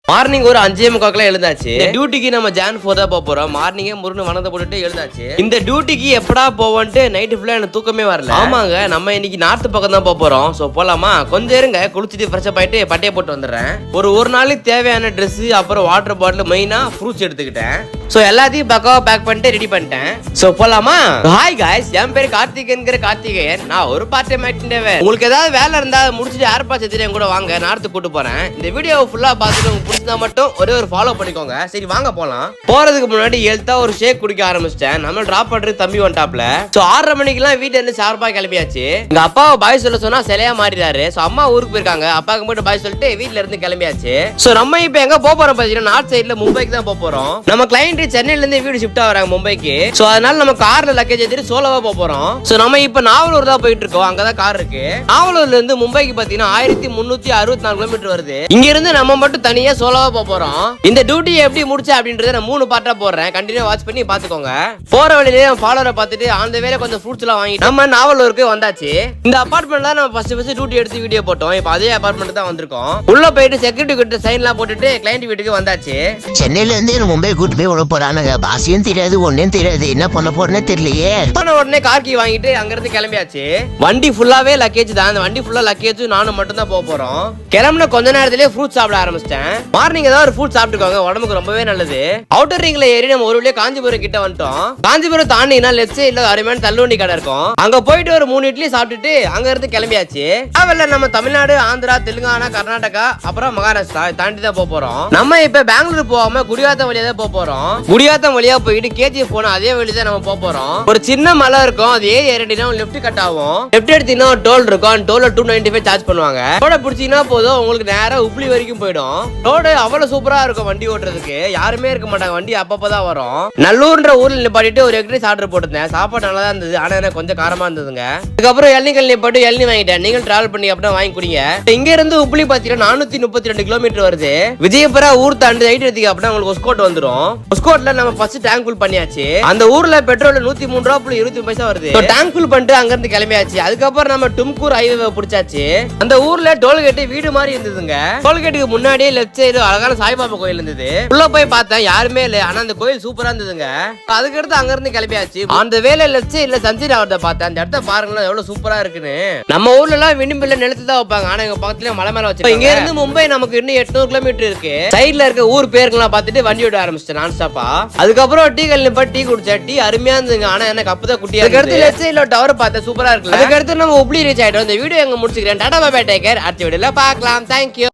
Morning ஒரு 5:45 எழுந்தாச்சு. டியூட்டிக்கு நம்ம ஜான் 4 தான் போறோம். மார்னிங்கே முருன்னு வனத்தை போட்டுட்டு எழுந்தாச்சு. இந்த டியூட்டிக்கு எப்படா போவோன்ட்டு நைட்டு ஃபுல்லா எனக்கு தூக்கமே வரல. ஆமாங்க, நம்ம இன்னைக்கு நார்த் பக்கம் தான் போறோம். சோ போலாமா? கொஞ்சம் இருங்க, குளிச்சுட்டு ஃப்ரெஷ் அப் ஆயிட்டு பட்டைய போட்டு வந்துடுறேன். ஒரு நாளைக்கு தேவையான ட்ரெஸ், அப்புறம் வாட்டர் பாட்டில், மெயினா ஃப்ரூட்ஸ் எடுத்துக்கிட்டேன். சோ எல்லாத்தையும் பக்காவா பேக் பண்ணிட்டு ரெடி பண்ணிட்டேன். சோ போலாமா? ஹாய் காய்ஸ், என் பேரு கார்த்திகேயன். நான் ஒரு பார்ட் டைம் ஆக்டிவ். உங்களுக்கு ஏதாவது வேலை இருந்தா முடிச்சுட்டு ஏர்பாட்ஸ் எடுத்துட்டு என் கூட வாங்க, நார்த்து கூட்டு போறேன். இந்த வீடியோவை ஃபுல்லா பார்த்துட்டு உங்களுக்கு பிடிச்சா மட்டும் ஒரே ஒரு ஃபாலோ பண்ணிக்கோங்க. சரி வாங்க போலாம். போறதுக்கு முன்னாடி ஹெல்த்தா ஒரு ஷேக் குடிக்க ஆரம்பிச்சிட்டேன். நம்ம டிராப் பண்றது தம்பி வந்துட்டாப்ல. சோ 6:30 மணிக்கெல்லாம் வீட்டுல இருந்து ஷார்ப்பா கிளம்பியாச்சு. எங்க அப்பாவை பாய் சொல்ல சொன்னா சிலையா மாறிடாரு. சோ அம்மா ஊருக்கு போயிருக்காங்க. அப்பாவுக்கு மட்டும் பாய் சொல்லிட்டு வீட்டுல இருந்து கிளம்பியாச்சு. சோ நம்ம இப்ப எங்க போறோம் பாத்தீங்கன்னா நார்த் சைடுல மும்பைக்கு தான் போறோம். நம்ம கிளைண்ட் சென்னையில இருந்து வீடு ஷிஃப்ட் ஆகுறாங்க மும்பைக்கு. சோ அதனால நம்ம கார்ல லக்கேஜ் ஏத்திட்டு சோலோவா போறோம். சோ நம்ம இப்ப நாவலூர் தான் போயிட்டு இருக்கோம். அங்கதான் கார் இருக்கு. நாவலூர்ல இருந்து மும்பைக்கு பாத்தீங்கன்னா 1364 கிலோமீட்டர் வருது. இங்க இருந்து நம்ம மட்டும் தனியா சோலோவா போறோம். இந்த டியூட்டி எப்படி முடிச்ச அப்படின்றத நான் 3 பார்ட்டா போடுறேன். கண்டினியூ வாட்ச் பண்ணி பாத்துக்கோங்க. போற வழியிலேயே ஃபாலோவரை பார்த்துட்டு அந்த வேலை கொஞ்சம் ஃப்ரூட்ஸ் எல்லாம் வாங்கிட்டு நம்ம நாவலூருக்கு வந்தாச்சு. இந்த அபார்ட்மெண்ட் தான் நம்ம ஃபர்ஸ்ட் டியூட்டி எடுத்து வீடியோ போட்டோம். இப்ப அதே அபார்ட்மெண்ட் தான் வந்திருக்கோம். உள்ள போயிட்டு செக்யூரிட்டி கிட்ட சைன் எல்லாம் போட்டுட்டு கிளைண்ட் வீட்டுக்கு வந்தாச்சு. சென்னையில இருந்து மும்பை கூட்டு போய் விட போறானுங்க. பாசியும் தெரியாது, ஒன்னும் தெரியாது, என்ன பண்ண போறேன்னு தெரியலையே. உடனே கார் கீ வாங்கிட்டு அங்க இருந்து கிளம்பியாச்சு. வண்டி ஃபுல்லாவே லக்கேஜ் தான். அந்த வண்டி ஃபுல்லா லக்கேஜ் நானும் மட்டும் தான் போறோம். கிளம்பின கொஞ்ச நேரத்திலேயே ஃப்ரூட் சாப்பிட ஆரம்பிச்சிட்டேன். மார்னிங் ஏதாவது ஒரு ஃப்ரூட் சாப்பிட்டுக்கோங்க, உடம்புக்கு ரொம்பவே நல்லது. அவுட்டர் ரிங்ல ஏறி நம்ம ஒரு வழியா காஞ்சிபுரம் கிட்ட வந்துட்டோம். காஞ்சிபுரம் தாண்டினா லெஃப்ட் சைடுல அருமையான தள்ளுவண்டி கடை இருக்கும். அங்க போயிட்டு ஒரு 3 இட்லி சாப்பிட்டுட்டு அங்க இருந்து கிளம்பியாச்சு. அவல்ல நம்ம தமிழ்நாடு, ஆந்திரா, தெலுங்கானா, கர்நாடகா, அப்புறம் மகாராஷ்டிரா தாண்டி தான் போறோம். நம்ம இப்ப பெங்களூர் போகாம குடியாத்தம் வழியா தான் போறோம். குடியாத்தம் வழியா போயிட்டு கேஜிஎஃப் போனா அதே வழி தான் நம்ம போறோம். ஒரு சின்ன மலை இருக்கும். அது ஏறி இறங்கினா லெஃப்ட் கட் ஆகும். லெஃப்ட் எடுத்தீங்கன்னா டோல் இருக்கும். டோல்ல 295 சார்ஜ் பண்ணுவாங்க. ரோட பிடிச்சீங்கன்னா போதும், உங்களுக்கு நேரா உப்ளி வரைக்கும் போயிடும். ரோடு அவ்வளவு சூப்பரா இருக்கும் வண்டி ஓட்டுறதுக்கு. யாருமே இருக்க மாட்டாங்க, வண்டி அப்பப்பதான் வரும். நல்லூர்ன்ற ஊர்ல நிப்பாட்டிட்டு ஒரு எக்ட்ரீஸ் ஆர்டர் போட்டிருந்தேன். சாப்பாடு நல்லா தான் இருந்தது, ஆனா எனக்கு கொஞ்சம் காரமா இருந்ததுங்க. அதுக்கப்புறம் இளநீ நிப்பாட்டு இளநீ வாங்கிட்டேன். நீங்கள் டிராவல் பண்ணி அப்படின்னா வாங்கி குடிங்க. இங்க இருந்து உப்ளி பாத்தீங்கன்னா 432 கிலோமீட்டர் வருது. விஜயபுரா ஊர் தாண்டி ரைட் எடுத்தீங்க அப்படின்னா உங்களுக்கு ஒஸ்கோட் வந்துடும். ஒஸ்கோட்ல நம்ம ஃபர்ஸ்ட் டேங்க் ஃபுல் பண்ணியாச்சு. அந்த ஊர்ல பெட்ரோல் 103 ரூபாய் வருது. டேங்க் ஃபுல் பண்ணிட்டு அங்க இருந்து கிளம்பியாச்சு. அதுக்கப்புறம் நம்ம டும்கூர் ஹைவே பிடிச்சாச்சு. அந்த ஊர்ல டோல்கேட் வீடு மாதிரி இருந்ததுங்க. டோல்கேட்டுக்கு முன்னாடியே லெஃப்ட் சைடு அழகான சாய்பாபா கோயில் இருந்தது. உள்ள போய் பார்த்தேன், யாருமே இல்ல. ஆனா அந்த கோயில் சூப்பரா இருந்ததுங்க. அதுக்கு அடுத்து அங்க இருந்து கிளம்பியாச்சு. அந்த வேலை லெஃப்ட் சைடுல சன்செட் ஆகிறத பார்த்தேன். அந்த இடத்த பாருங்களேன் எவ்வளவு சூப்பரா இருக்குன்னு. நம்ம ஊர்ல எல்லாம் விண்பில்ல நிலத்து தான் வைப்பாங்க. ஆனா எங்க பக்கத்துல மலை மேல வச்சு. இங்க இருந்து மும்பை நமக்கு இன்னும் 800 கிலோமீட்டர் இருக்கு. சைடுல இருக்க ஊர் பேருங்கெல்லாம் பார்த்துட்டு வண்டி ஓட ஆரம்பிச்சிட்டேன் நான் ஸ்டாப்பா. அதுக்கப்புறம் டீ கல்ல போய் டீ குடிச்சேன். டீ அருமையா இருந்துங்க. ஆனா எனக்கு அப்பதான் குட்டியா. அதுக்கு அடுத்து லெஃப்ட் சைடுல டவர் பார்த்தா சூப்பரா இருக்கு. அதுக்கு அடுத்து நம்ம உப்ளி ரீச் ஆயிட்டோம். இந்த வீடியோ எங்க முடிச்சுக்கிறேன். Tata bye bye, take care. அடுத்த வீடியோல பார்க்கலாம். தேங்க்யூ.